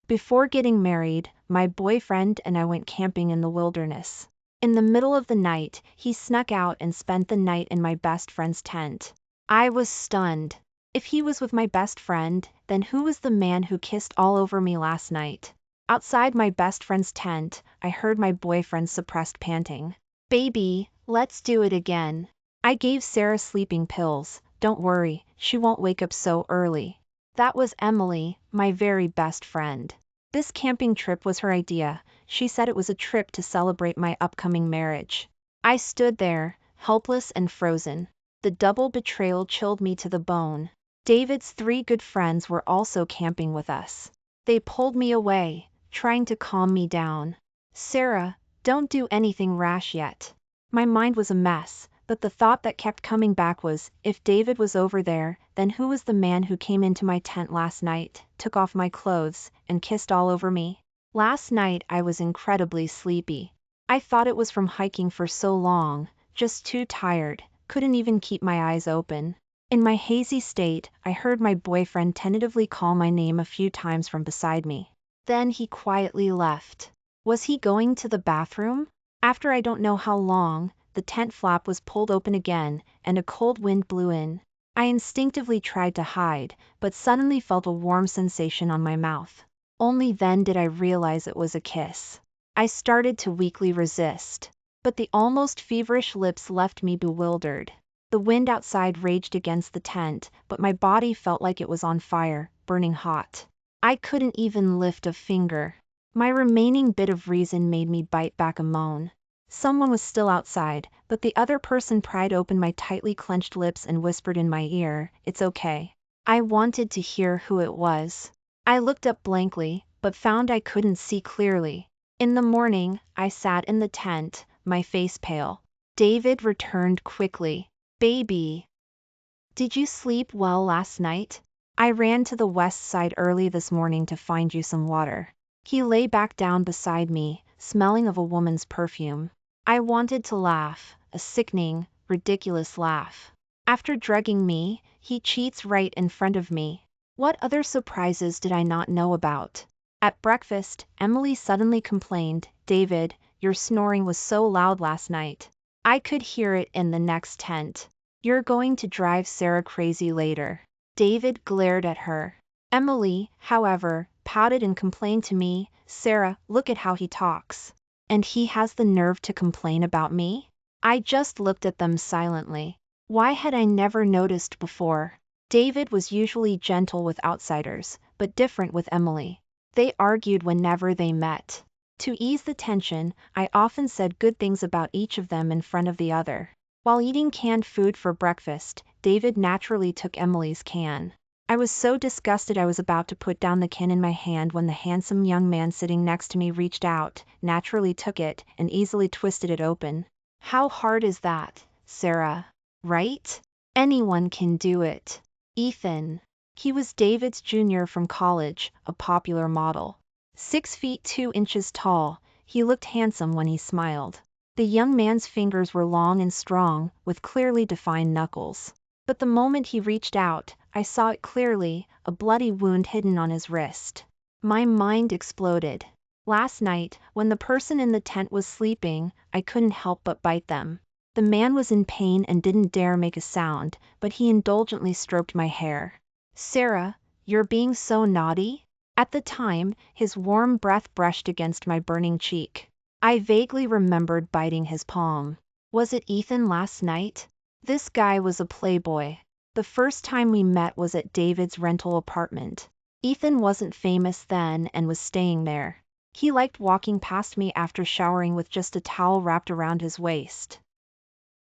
Before getting married, my boyfriend and I went camping in the wilderness. In the middle of the night, he snuck out and spent the night in my best friend's tent. I was stunned. If he was with my best friend, then who was the man who kissed all over me last night? Outside my best friend's tent, I heard my boyfriend's suppressed panting. "Baby, let's do it again." I gave Sarah sleeping pills. "Don't worry, she won't wake up so early." That was Emily, my very best friend. This camping trip was her idea. She said it was a trip to celebrate my upcoming marriage. I stood there, helpless and frozen. The double betrayal chilled me to the bone. David's 3 good friends were also camping with us. They pulled me away, trying to calm me down. "Sarah, don't do anything rash yet." My mind was a mess, but the thought that kept coming back was, if David was over there, then who was the man who came into my tent last night, took off my clothes, and kissed all over me? Last night I was incredibly sleepy. I thought it was from hiking for so long, just too tired, couldn't even keep my eyes open. In my hazy state, I heard my boyfriend tentatively call my name a few times from beside me. Then he quietly left. Was he going to the bathroom? After I don't know how long, the tent flap was pulled open again, and a cold wind blew in. I instinctively tried to hide, but suddenly felt a warm sensation on my mouth. Only then did I realize it was a kiss. I started to weakly resist, but the almost feverish lips left me bewildered. The wind outside raged against the tent, but my body felt like it was on fire, burning hot. I couldn't even lift a finger. My remaining bit of reason made me bite back a moan. Someone was still outside, but the other person pried open my tightly clenched lips and whispered in my ear, "It's okay." I wanted to hear who it was. I looked up blankly, but found I couldn't see clearly. In the morning, I sat in the tent, my face pale. David returned quickly. "Baby, did you sleep well last night? I ran to the west side early this morning to find you some water." He lay back down beside me, smelling of a woman's perfume. I wanted to laugh, a sickening, ridiculous laugh. After drugging me, he cheats right in front of me. What other surprises did I not know about? At breakfast, Emily suddenly complained, "David, your snoring was so loud last night. I could hear it in the next tent. You're going to drive Sarah crazy later." David glared at her. Emily, however, pouted and complained to me, "Sarah, look at how he talks. And he has the nerve to complain about me?" I just looked at them silently. Why had I never noticed before? David was usually gentle with outsiders, but different with Emily. They argued whenever they met. To ease the tension, I often said good things about each of them in front of the other. While eating canned food for breakfast, David naturally took Emily's can. I was so disgusted I was about to put down the can in my hand when the handsome young man sitting next to me reached out, naturally took it, and easily twisted it open. "How hard is that, Sarah? Right? Anyone can do it." Ethan. He was David's junior from college, a popular model. 6 feet 2 inches tall, he looked handsome when he smiled. The young man's fingers were long and strong, with clearly defined knuckles. But the moment he reached out, I saw it clearly, a bloody wound hidden on his wrist. My mind exploded. Last night, when the person in the tent was sleeping, I couldn't help but bite them. The man was in pain and didn't dare make a sound, but he indulgently stroked my hair. "Sarah, you're being so naughty?" At the time, his warm breath brushed against my burning cheek. I vaguely remembered biting his palm. Was it Ethan last night? This guy was a playboy. The first time we met was at David's rental apartment. Ethan wasn't famous then and was staying there. He liked walking past me after showering with just a towel wrapped around his waist,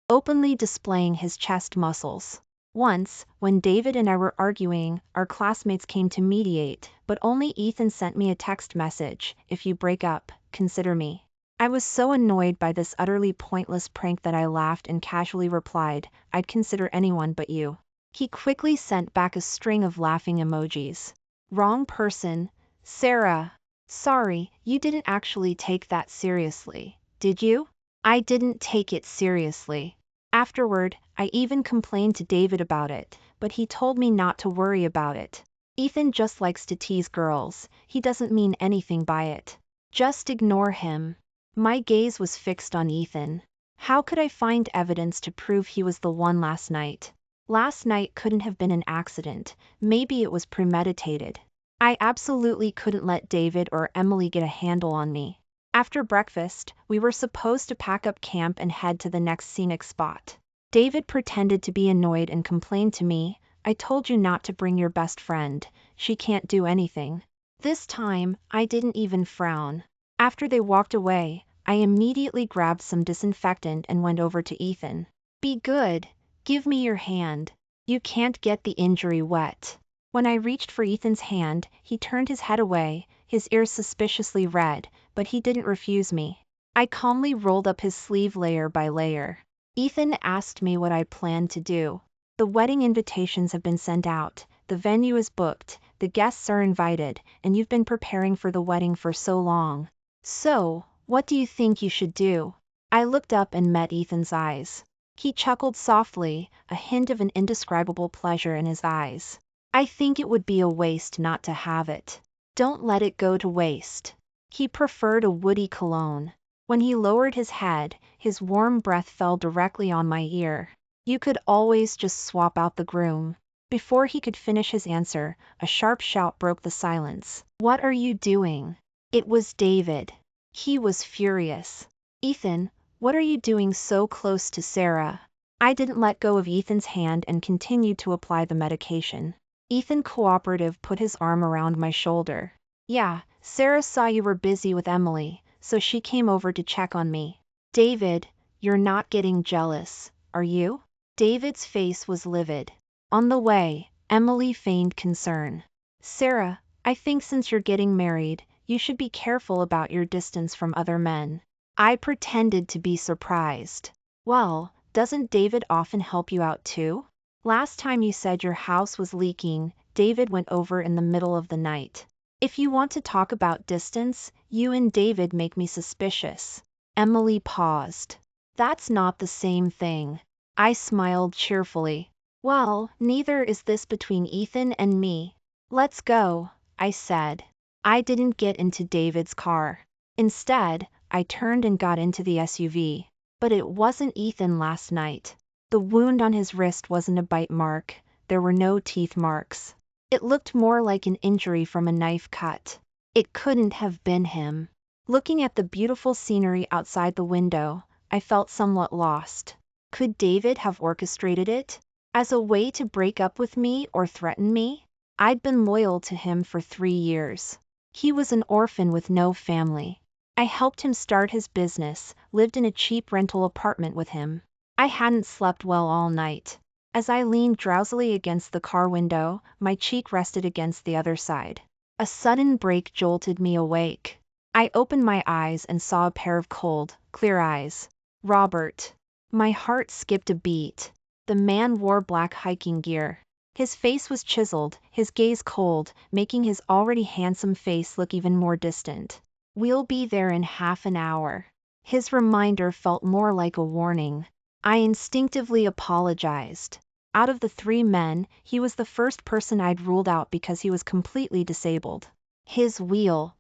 openly displaying his chest muscles. Once, when David and I were arguing, our classmates came to mediate, but only Ethan sent me a text message, "If you break up, consider me." I was so annoyed by this utterly pointless prank that I laughed and casually replied, "I'd consider anyone but you." He quickly sent back a string of laughing emojis. "Wrong person, Sarah. Sorry, you didn't actually take that seriously, did you?" I didn't take it seriously. Afterward, I even complained to David about it, but he told me not to worry about it. Ethan just likes to tease girls, he doesn't mean anything by it. Just ignore him. My gaze was fixed on Ethan. How could I find evidence to prove he was the one last night? Last night couldn't have been an accident, maybe it was premeditated. I absolutely couldn't let David or Emily get a handle on me. After breakfast, we were supposed to pack up camp and head to the next scenic spot. David pretended to be annoyed and complained to me, "I told you not to bring your best friend, she can't do anything." This time, I didn't even frown. After they walked away, I immediately grabbed some disinfectant and went over to Ethan. "Be good, give me your hand. You can't get the injury wet." When I reached for Ethan's hand, he turned his head away, his ears suspiciously red, but he didn't refuse me. I calmly rolled up his sleeve layer by layer. Ethan asked me what I planned to do. "The wedding invitations have been sent out, the venue is booked, the guests are invited, and you've been preparing for the wedding for so long. So, what do you think you should do?" I looked up and met Ethan's eyes. He chuckled softly, a hint of an indescribable pleasure in his eyes. "I think it would be a waste not to have it." "Don't let it go to waste." He preferred a woody cologne. When he lowered his head, his warm breath fell directly on my ear. "You could always just swap out the groom." Before he could finish his answer, a sharp shout broke the silence. "What are you doing?" It was David. He was furious. "Ethan, what are you doing so close to Sarah?" I didn't let go of Ethan's hand and continued to apply the medication. Ethan cooperative put his arm around my shoulder. "Yeah, Sarah saw you were busy with Emily, so she came over to check on me." "David, you're not getting jealous, are you?" David's face was livid. On the way, Emily feigned concern. "Sarah, I think since you're getting married, you should be careful about your distance from other men." I pretended to be surprised. "Well, doesn't David often help you out too? Last time you said your house was leaking, David went over in the middle of the night. If you want to talk about distance, you and David make me suspicious." Emily paused. "That's not the same thing." I smiled cheerfully. "Well, neither is this between Ethan and me. Let's go," I said. I didn't get into David's car. Instead, I turned and got into the SUV. But it wasn't Ethan last night. The wound on his wrist wasn't a bite mark, there were no teeth marks. It looked more like an injury from a knife cut. It couldn't have been him. Looking at the beautiful scenery outside the window, I felt somewhat lost. Could David have orchestrated it? As a way to break up with me or threaten me? I'd been loyal to him for 3 years. He was an orphan with no family. I helped him start his business, lived in a cheap rental apartment with him. I hadn't slept well all night. As I leaned drowsily against the car window, my cheek rested against the other side. A sudden break jolted me awake. I opened my eyes and saw a pair of cold, clear eyes. Robert. My heart skipped a beat. The man wore black hiking gear. His face was chiseled, his gaze cold, making his already handsome face look even more distant. "We'll be there in half an hour." His reminder felt more like a warning. I instinctively apologized. Out of the 3 men, he was the first person I'd ruled out because he was completely disabled. His wheel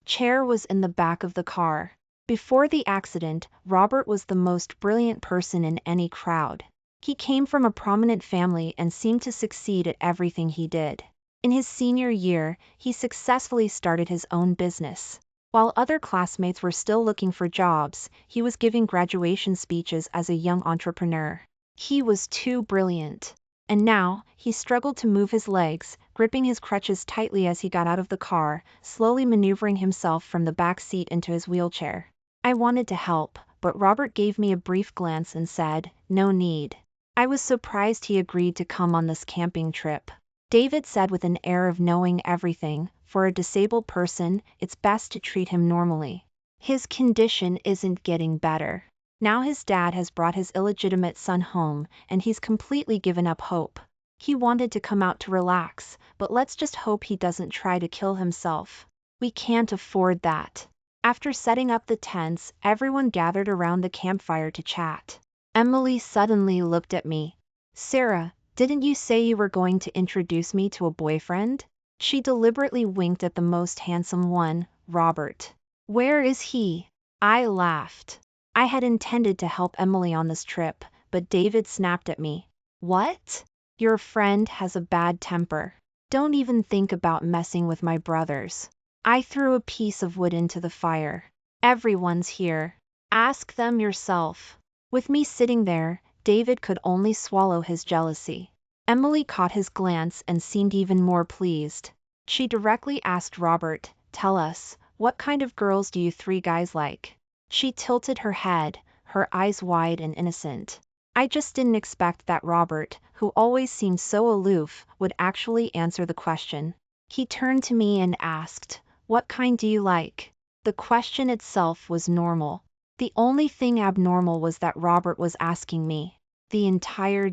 chair was in the back of the car. Before the accident, Robert was the most brilliant person in any crowd. He came from a prominent family and seemed to succeed at everything he did. In his senior year, he successfully started his own business. While other classmates were still looking for jobs, he was giving graduation speeches as a young entrepreneur. He was too brilliant. And now, he struggled to move his legs, gripping his crutches tightly as he got out of the car, slowly maneuvering himself from the back seat into his wheelchair. I wanted to help, but Robert gave me a brief glance and said, "No need." I was surprised he agreed to come on this camping trip. David said with an air of knowing everything, "For a disabled person, it's best to treat him normally. His condition isn't getting better. Now his dad has brought his illegitimate son home, and he's completely given up hope. He wanted to come out to relax, but let's just hope he doesn't try to kill himself. We can't afford that." After setting up the tents, everyone gathered around the campfire to chat. Emily suddenly looked at me. "Sarah, Didn't you say you were going to introduce me to a boyfriend? She deliberately winked at the most handsome one, Robert. Where is he? I laughed. I had intended to help Emily on this trip, but David snapped at me. What? Your friend has a bad temper. Don't even think about messing with my brothers. I threw a piece of wood into the fire. Everyone's here. Ask them yourself. With me sitting there, David could only swallow his jealousy. Emily caught his glance and seemed even more pleased. She directly asked Robert, "Tell us, what kind of girls do you three guys like?" She tilted her head, her eyes wide and innocent. I just didn't expect that Robert, who always seemed so aloof, would actually answer the question. He turned to me and asked, "What kind do you like?" The question itself was normal. The only thing abnormal was that Robert was asking me. The entire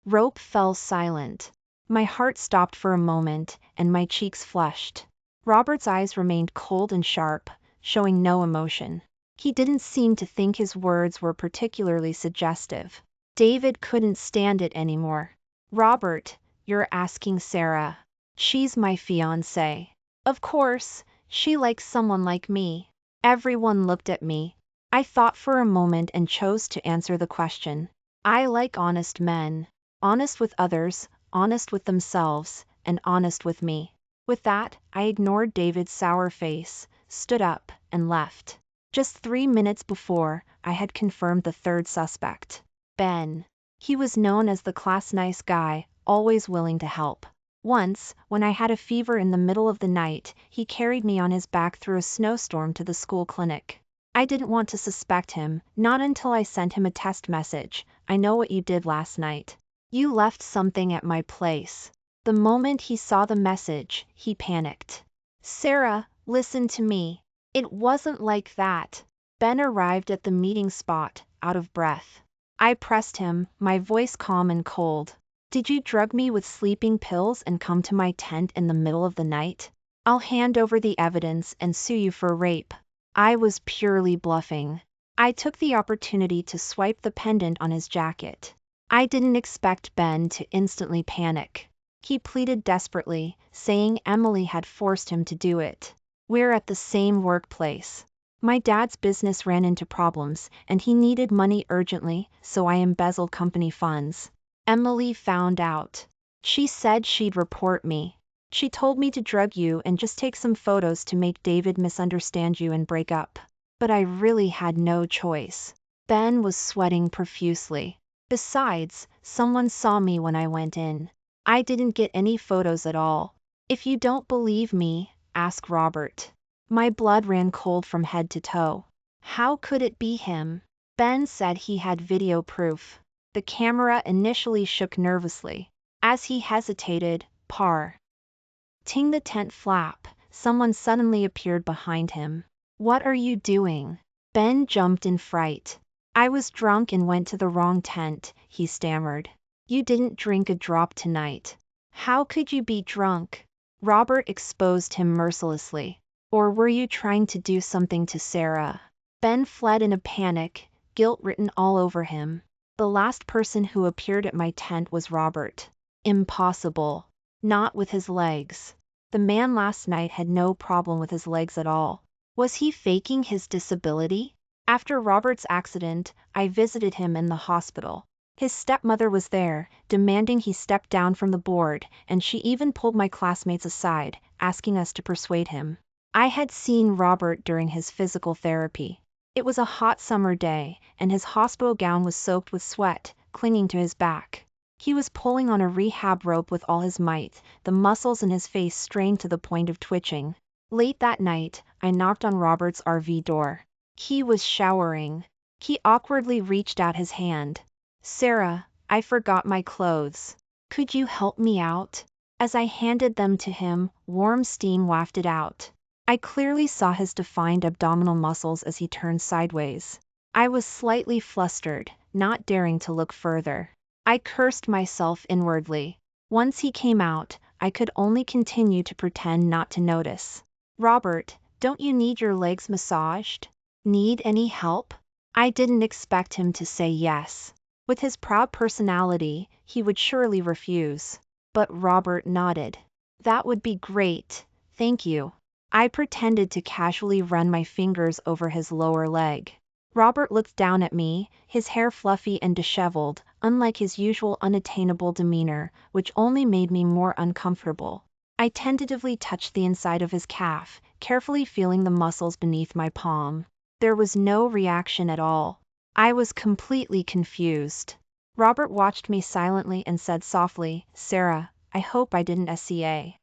rope fell silent. My heart stopped for a moment, and my cheeks flushed. Robert's eyes remained cold and sharp, showing no emotion. He didn't seem to think his words were particularly suggestive. David couldn't stand it anymore. "Robert, you're asking Sarah. She's my fiancée. Of course, she likes someone like me." Everyone looked at me. I thought for a moment and chose to answer the question. I like honest men. Honest with others, honest with themselves, and honest with me. With that, I ignored David's sour face, stood up, and left. Just 3 minutes before, I had confirmed the third suspect. Ben. He was known as the class nice guy, always willing to help. Once, when I had a fever in the middle of the night, he carried me on his back through a snowstorm to the school clinic. I didn't want to suspect him, not until I sent him a text message. "I know what you did last night. You left something at my place." The moment he saw the message, he panicked. "Sarah, listen to me. It wasn't like that." Ben arrived at the meeting spot, out of breath. I pressed him, my voice calm and cold. "Did you drug me with sleeping pills and come to my tent in the middle of the night? I'll hand over the evidence and sue you for rape." I was purely bluffing. I took the opportunity to swipe the pendant on his jacket. I didn't expect Ben to instantly panic. He pleaded desperately, saying Emily had forced him to do it. "We're at the same workplace. My dad's business ran into problems, and he needed money urgently, so I embezzled company funds. Emily found out. She said she'd report me. She told me to drug you and just take some photos to make David misunderstand you and break up. But I really had no choice." Ben was sweating profusely. "Besides, someone saw me when I went in. I didn't get any photos at all. If you don't believe me, ask Robert." My blood ran cold from head to toe. How could it be him? Ben said he had video proof. The camera initially shook nervously. As he hesitated, ting the tent flap, someone suddenly appeared behind him. "What are you doing?" Ben jumped in fright. "I was drunk and went to the wrong tent," he stammered. "You didn't drink a drop tonight. How could you be drunk?" Robert exposed him mercilessly. "Or were you trying to do something to Sarah?" Ben fled in a panic, guilt written all over him. The last person who appeared at my tent was Robert. Impossible. Not with his legs. The man last night had no problem with his legs at all. Was he faking his disability? After Robert's accident, I visited him in the hospital. His stepmother was there, demanding he step down from the board, and she even pulled my classmates aside, asking us to persuade him. I had seen Robert during his physical therapy. It was a hot summer day, and his hospital gown was soaked with sweat, clinging to his back. He was pulling on a rehab rope with all his might, the muscles in his face strained to the point of twitching. Late that night, I knocked on Robert's RV door. He was showering. He awkwardly reached out his hand. "Sarah, I forgot my clothes. Could you help me out?" As I handed them to him, warm steam wafted out. I clearly saw his defined abdominal muscles as he turned sideways. I was slightly flustered, not daring to look further. I cursed myself inwardly. Once he came out, I could only continue to pretend not to notice. "Robert, don't you need your legs massaged? Need any help?" I didn't expect him to say yes. With his proud personality, he would surely refuse. But Robert nodded. That would be great, thank you. I pretended to casually run my fingers over his lower leg. Robert looked down at me, his hair fluffy and disheveled, unlike his usual unattainable demeanor, which only made me more uncomfortable. I tentatively touched the inside of his calf, carefully feeling the muscles beneath my palm. There was no reaction at all. I was completely confused. Robert watched me silently and said softly, "Sarah, I hope I didn't SCA.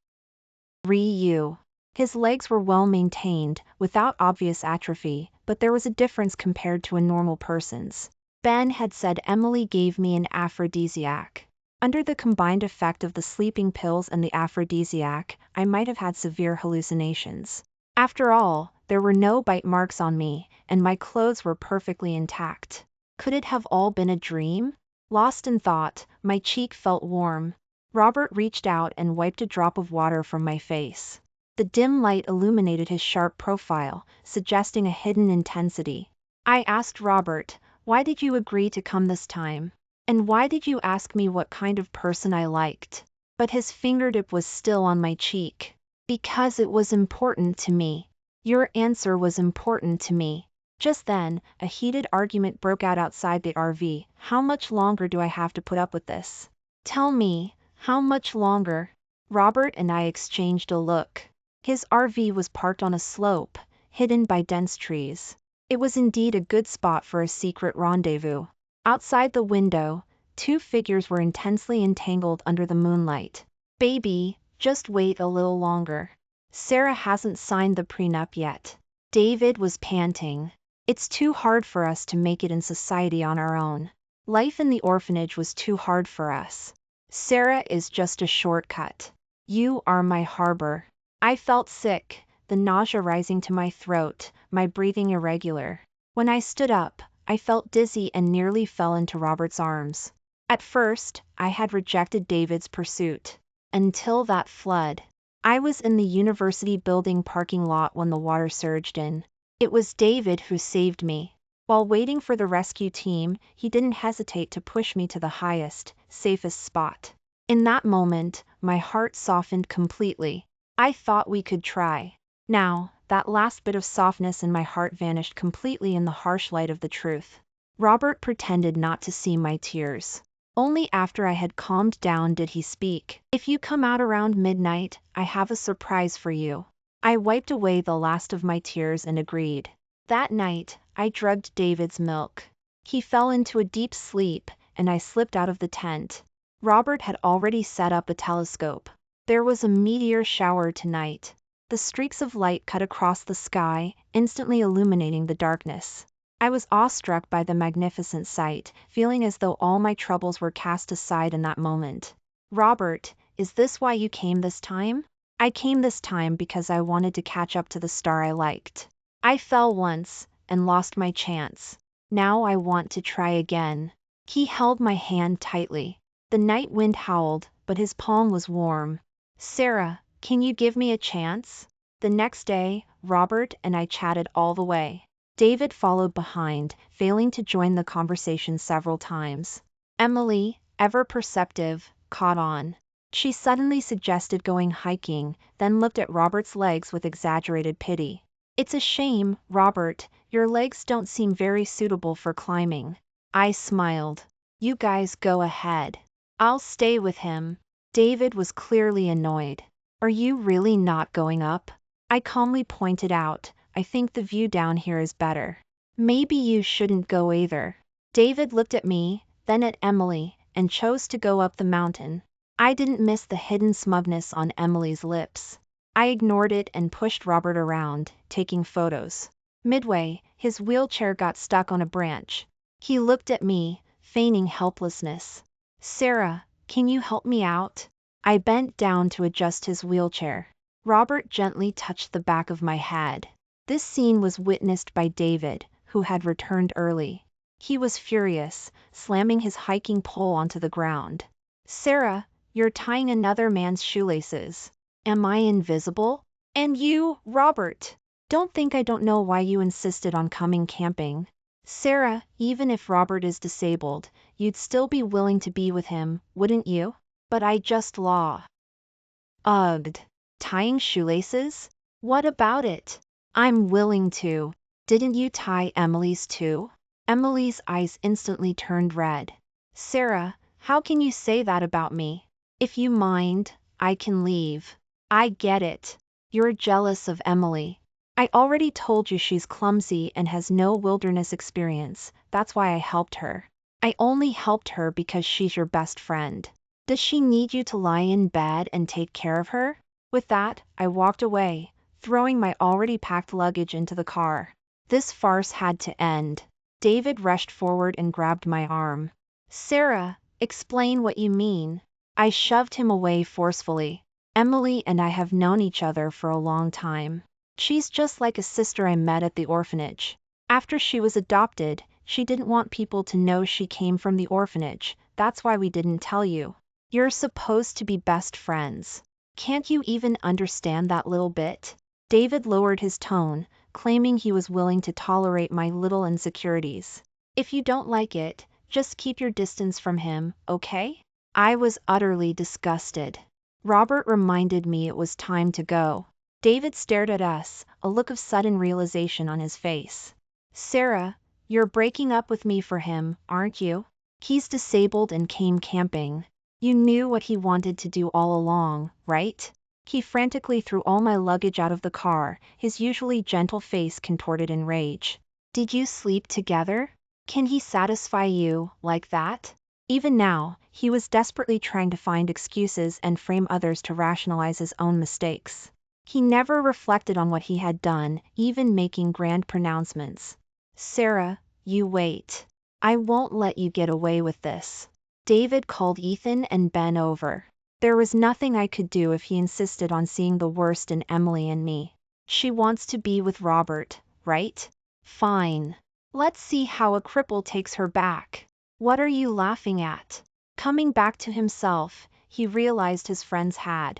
You." His legs were well maintained, without obvious atrophy, but there was a difference compared to a normal person's. Ben had said Emily gave me an aphrodisiac. Under the combined effect of the sleeping pills and the aphrodisiac, I might have had severe hallucinations. After all, there were no bite marks on me, and my clothes were perfectly intact. Could it have all been a dream? Lost in thought, my cheek felt warm. Robert reached out and wiped a drop of water from my face. The dim light illuminated his sharp profile, suggesting a hidden intensity. I asked Robert, "Why did you agree to come this time? And why did you ask me what kind of person I liked?" But his fingertip was still on my cheek. "Because it was important to me. Your answer was important to me." Just then, a heated argument broke out outside the RV. "How much longer do I have to put up with this? Tell me, how much longer?" Robert and I exchanged a look. His RV was parked on a slope, hidden by dense trees. It was indeed a good spot for a secret rendezvous. Outside the window, two figures were intensely entangled under the moonlight. "Baby, just wait a little longer. Sarah hasn't signed the prenup yet." David was panting. "It's too hard for us to make it in society on our own. Life in the orphanage was too hard for us. Sarah is just a shortcut. You are my harbor." I felt sick, the nausea rising to my throat, my breathing irregular. When I stood up, I felt dizzy and nearly fell into Robert's arms. At first, I had rejected David's pursuit. Until that flood. I was in the university building parking lot when the water surged in. It was David who saved me. While waiting for the rescue team, he didn't hesitate to push me to the highest, safest spot. In that moment, my heart softened completely. I thought we could try. Now, that last bit of softness in my heart vanished completely in the harsh light of the truth. Robert pretended not to see my tears. Only after I had calmed down did he speak. "If you come out around midnight, I have a surprise for you." I wiped away the last of my tears and agreed. That night, I drugged David's milk. He fell into a deep sleep, and I slipped out of the tent. Robert had already set up a telescope. There was a meteor shower tonight. The streaks of light cut across the sky, instantly illuminating the darkness. I was awestruck by the magnificent sight, feeling as though all my troubles were cast aside in that moment. "Robert, is this why you came this time?" "I came this time because I wanted to catch up to the star I liked. I fell once, and lost my chance. Now I want to try again." He held my hand tightly. The night wind howled, but his palm was warm. "Sarah, can you give me a chance?" The next day, Robert and I chatted all the way. David followed behind, failing to join the conversation several times. Emily, ever perceptive, caught on. She suddenly suggested going hiking, then looked at Robert's legs with exaggerated pity. "It's a shame, Robert, your legs don't seem very suitable for climbing." I smiled. "You guys go ahead. I'll stay with him." David was clearly annoyed. "Are you really not going up?" I calmly pointed out, "I think the view down here is better." "Maybe you shouldn't go either." David looked at me, then at Emily, and chose to go up the mountain. I didn't miss the hidden smugness on Emily's lips. I ignored it and pushed Robert around, taking photos. Midway, his wheelchair got stuck on a branch. He looked at me, feigning helplessness. "Sarah, can you help me out?" I bent down to adjust his wheelchair. Robert gently touched the back of my head. This scene was witnessed by David, who had returned early. He was furious, slamming his hiking pole onto the ground. "Sarah, you're tying another man's shoelaces. Am I invisible? And you, Robert, don't think I don't know why you insisted on coming camping." Sarah, even if Robert is disabled, you'd still be willing to be with him, wouldn't you? But I just Ughed. Tying shoelaces? What about it? I'm willing to. Didn't you tie Emily's too? Emily's eyes instantly turned red. Sarah, how can you say that about me? If you mind, I can leave. I get it. You're jealous of Emily. I already told you she's clumsy and has no wilderness experience, that's why I helped her. I only helped her because she's your best friend. Does she need you to lie in bed and take care of her? With that, I walked away, throwing my already packed luggage into the car. This farce had to end. David rushed forward and grabbed my arm. Sarah, explain what you mean. I shoved him away forcefully. Emily and I have known each other for a long time. She's just like a sister I met at the orphanage. After she was adopted, she didn't want people to know she came from the orphanage, that's why we didn't tell you. You're supposed to be best friends. Can't you even understand that little bit? David lowered his tone, claiming he was willing to tolerate my little insecurities. If you don't like it, just keep your distance from him, okay? I was utterly disgusted. Robert reminded me it was time to go. David stared at us, a look of sudden realization on his face. Sarah, you're breaking up with me for him, aren't you? He's disabled and came camping. You knew what he wanted to do all along, right? He frantically threw all my luggage out of the car, his usually gentle face contorted in rage. Did you sleep together? Can he satisfy you like that? Even now, he was desperately trying to find excuses and frame others to rationalize his own mistakes. He never reflected on what he had done, even making grand pronouncements. Sarah, you wait. I won't let you get away with this. David called Ethan and Ben over. There was nothing I could do if he insisted on seeing the worst in Emily and me. She wants to be with Robert, right? Fine. Let's see how a cripple takes her back. What are you laughing at? Coming back to himself, he realized his friends had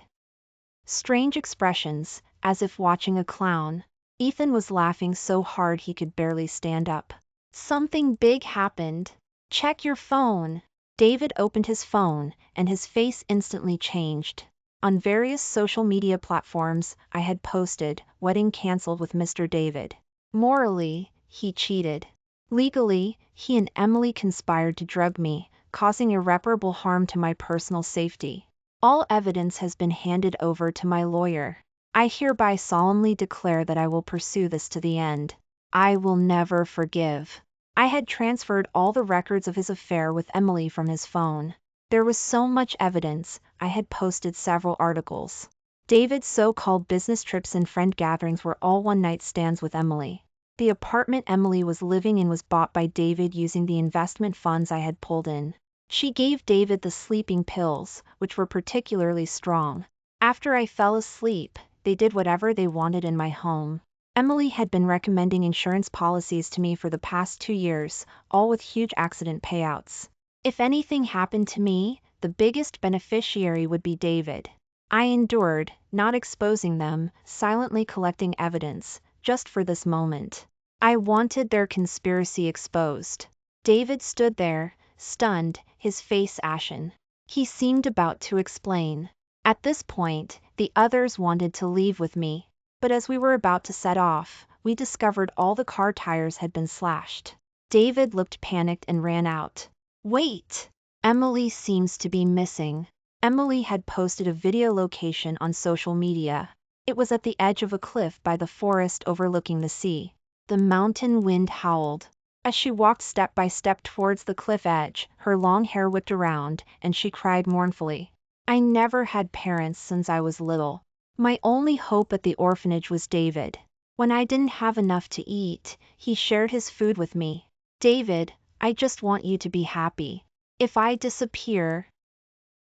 strange expressions, as if watching a clown. Ethan was laughing so hard he could barely stand up. Something big happened. Check your phone. David opened his phone, and his face instantly changed. On various social media platforms, I had posted, "Wedding canceled with Mr. David." Morally, he cheated. Legally, he and Emily conspired to drug me, causing irreparable harm to my personal safety. All evidence has been handed over to my lawyer. I hereby solemnly declare that I will pursue this to the end. I will never forgive. I had transferred all the records of his affair with Emily from his phone. There was so much evidence, I had posted several articles. David's so-called business trips and friend gatherings were all one-night stands with Emily. The apartment Emily was living in was bought by David using the investment funds I had pulled in. She gave David the sleeping pills, which were particularly strong. After I fell asleep, they did whatever they wanted in my home. Emily had been recommending insurance policies to me for the past 2 years, all with huge accident payouts. If anything happened to me, the biggest beneficiary would be David. I endured, not exposing them, silently collecting evidence, just for this moment. I wanted their conspiracy exposed. David stood there, stunned, his face ashen. He seemed about to explain. At this point, the others wanted to leave with me. But as we were about to set off, we discovered all the car tires had been slashed. David looked panicked and ran out. Wait! Emily seems to be missing. Emily had posted a video location on social media. It was at the edge of a cliff by the forest overlooking the sea. The mountain wind howled. As she walked step by step towards the cliff edge, her long hair whipped around, and she cried mournfully. I never had parents since I was little. My only hope at the orphanage was David. When I didn't have enough to eat, he shared his food with me. David, I just want you to be happy. If I disappear,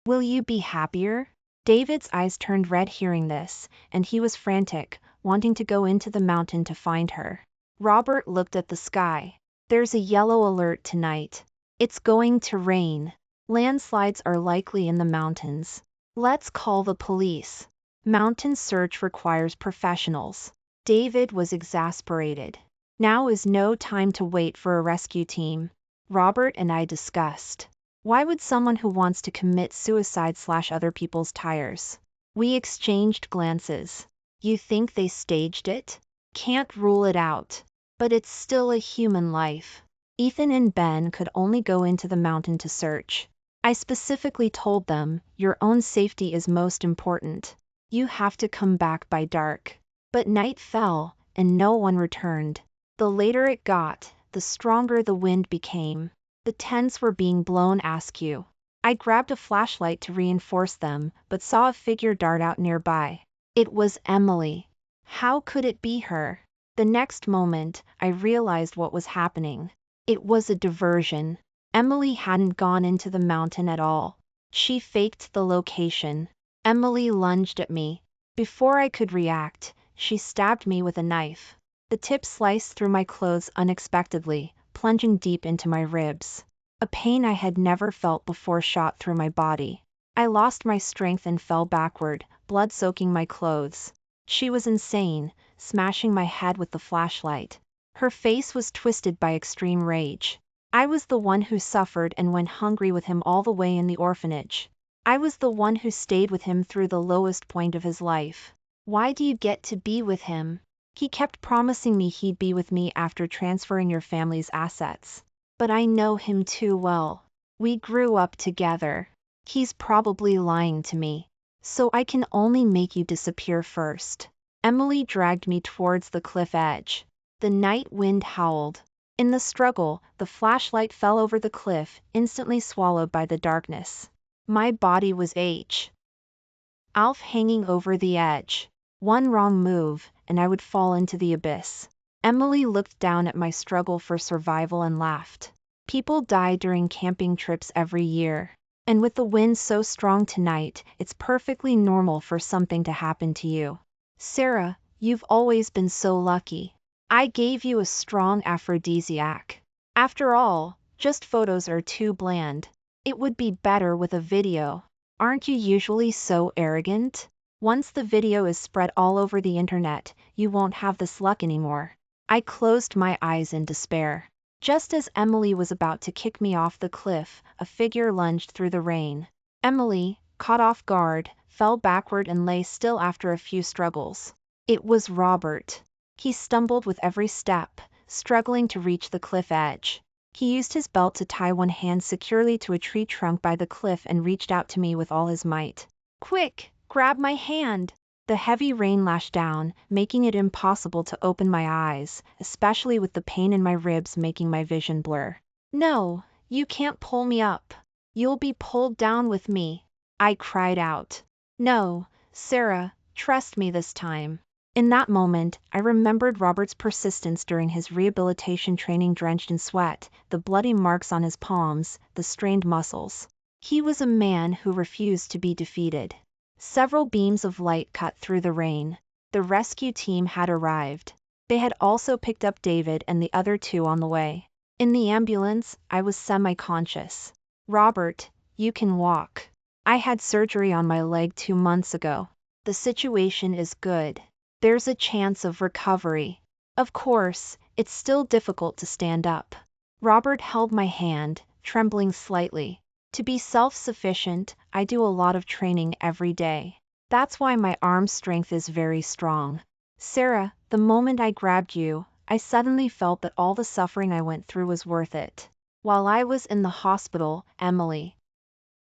will you be happier? David's eyes turned red hearing this, and he was frantic, wanting to go into the mountain to find her. Robert looked at the sky. There's a yellow alert tonight. It's going to rain. Landslides are likely in the mountains. Let's call the police. Mountain search requires professionals. David was exasperated. Now is no time to wait for a rescue team. Robert and I discussed. Why would someone who wants to commit suicide slash other people's tires? We exchanged glances. You think they staged it? Can't rule it out. But it's still a human life. Ethan and Ben could only go into the mountain to search. I specifically told them, your own safety is most important. You have to come back by dark. But night fell, and no one returned. The later it got, the stronger the wind became. The tents were being blown askew. I grabbed a flashlight to reinforce them, but saw a figure dart out nearby. It was Emily. How could it be her? The next moment, I realized what was happening. It was a diversion. Emily hadn't gone into the mountain at all. She faked the location. Emily lunged at me. Before I could react, she stabbed me with a knife. The tip sliced through my clothes unexpectedly, plunging deep into my ribs. A pain I had never felt before shot through my body. I lost my strength and fell backward, blood soaking my clothes. She was insane, smashing my head with the flashlight. Her face was twisted by extreme rage. I was the one who suffered and went hungry with him all the way in the orphanage. I was the one who stayed with him through the lowest point of his life. Why do you get to be with him? He kept promising me he'd be with me after transferring your family's assets. But I know him too well. We grew up together. He's probably lying to me. So I can only make you disappear first. Emily dragged me towards the cliff edge. The night wind howled. In the struggle, the flashlight fell over the cliff, instantly swallowed by the darkness. My body was Alf hanging over the edge. One wrong move, and I would fall into the abyss. Emily looked down at my struggle for survival and laughed. People die during camping trips every year. And with the wind so strong tonight, it's perfectly normal for something to happen to you. Sarah, you've always been so lucky. I gave you a strong aphrodisiac. After all, just photos are too bland. It would be better with a video. Aren't you usually so arrogant? Once the video is spread all over the internet, you won't have this luck anymore. I closed my eyes in despair. Just as Emily was about to kick me off the cliff, a figure lunged through the rain. Emily, caught off guard, fell backward and lay still after a few struggles. It was Robert. He stumbled with every step, struggling to reach the cliff edge. He used his belt to tie one hand securely to a tree trunk by the cliff and reached out to me with all his might. Quick, grab my hand! The heavy rain lashed down, making it impossible to open my eyes, especially with the pain in my ribs making my vision blur. No, you can't pull me up. You'll be pulled down with me. I cried out. No, Sarah, trust me this time. In that moment, I remembered Robert's persistence during his rehabilitation training drenched in sweat, the bloody marks on his palms, the strained muscles. He was a man who refused to be defeated. Several beams of light cut through the rain. The rescue team had arrived. They had also picked up David and the other two on the way. In the ambulance, I was semi-conscious. Robert, you can walk. I had surgery on my leg 2 months ago. The situation is good. There's a chance of recovery. Of course, it's still difficult to stand up. Robert held my hand, trembling slightly. To be self-sufficient, I do a lot of training every day. That's why my arm strength is very strong. Sarah, the moment I grabbed you, I suddenly felt that all the suffering I went through was worth it. While I was in the hospital, Emily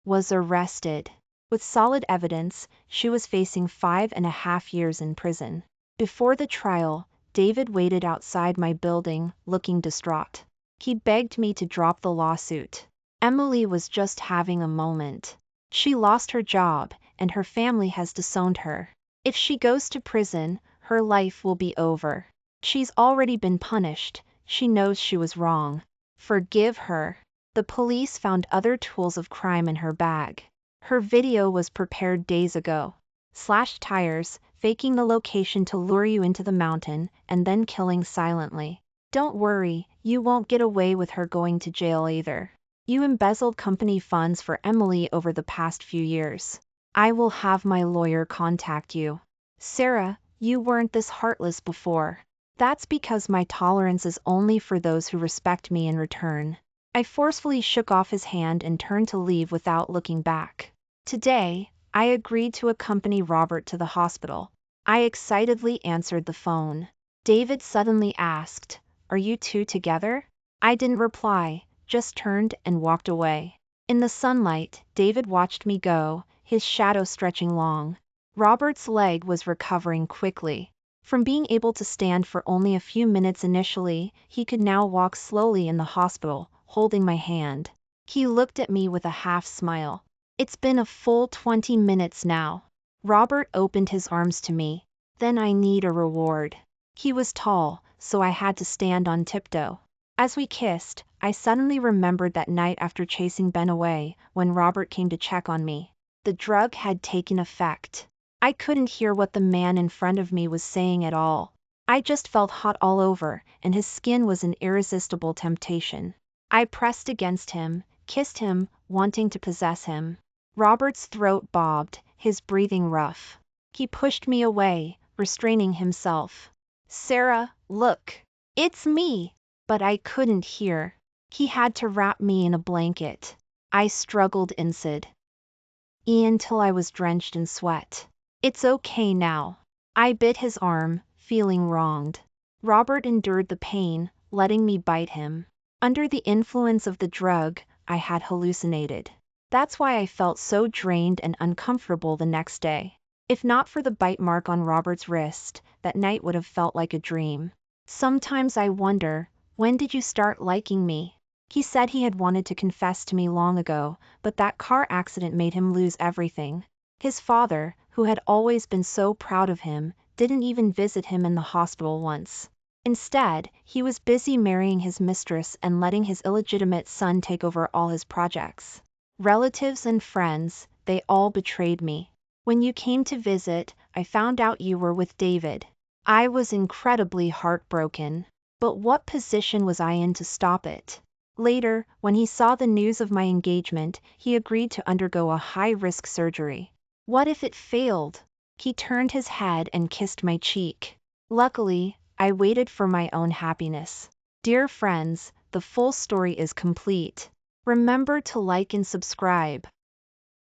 was arrested. With solid evidence, she was facing 5.5 years in prison. Before the trial, David waited outside my building, looking distraught. He begged me to drop the lawsuit. Emily was just having a moment. She lost her job, and her family has disowned her. If she goes to prison, her life will be over. She's already been punished. She knows she was wrong. Forgive her. The police found other tools of crime in her bag. Her video was prepared days ago. Slashed tires, faking the location to lure you into the mountain, and then killing silently. Don't worry, you won't get away with her going to jail either. You embezzled company funds for Emily over the past few years. I will have my lawyer contact you. Sarah, you weren't this heartless before. That's because my tolerance is only for those who respect me in return. I forcefully shook off his hand and turned to leave without looking back. Today, I agreed to accompany Robert to the hospital. I excitedly answered the phone. David suddenly asked, "Are you two together?" I didn't reply, just turned and walked away. In the sunlight, David watched me go, his shadow stretching long. Robert's leg was recovering quickly. From being able to stand for only a few minutes initially, he could now walk slowly in the hospital, holding my hand. He looked at me with a half smile. "It's been a full 20 minutes now." Robert opened his arms to me. "Then I need a reward." He was tall, so I had to stand on tiptoe. As we kissed, I suddenly remembered that night after chasing Ben away, when Robert came to check on me. The drug had taken effect. I couldn't hear what the man in front of me was saying at all. I just felt hot all over, and his skin was an irresistible temptation. I pressed against him, kissed him, wanting to possess him. Robert's throat bobbed, his breathing rough. He pushed me away, restraining himself. "Sarah, look. It's me." But I couldn't hear. He had to wrap me in a blanket. I struggled inside until I was drenched in sweat. "It's okay now." I bit his arm, feeling wronged. Robert endured the pain, letting me bite him. Under the influence of the drug, I had hallucinated. That's why I felt so drained and uncomfortable the next day. If not for the bite mark on Robert's wrist, that night would have felt like a dream. Sometimes I wonder, when did you start liking me? He said he had wanted to confess to me long ago, but that car accident made him lose everything. His father, who had always been so proud of him, didn't even visit him in the hospital once. Instead, he was busy marrying his mistress and letting his illegitimate son take over all his projects. Relatives and friends, they all betrayed me. When you came to visit, I found out you were with David. I was incredibly heartbroken. But what position was I in to stop it? Later, when he saw the news of my engagement, he agreed to undergo a high-risk surgery. What if it failed? He turned his head and kissed my cheek. Luckily, I waited for my own happiness. Dear friends, the full story is complete. Remember to like and subscribe.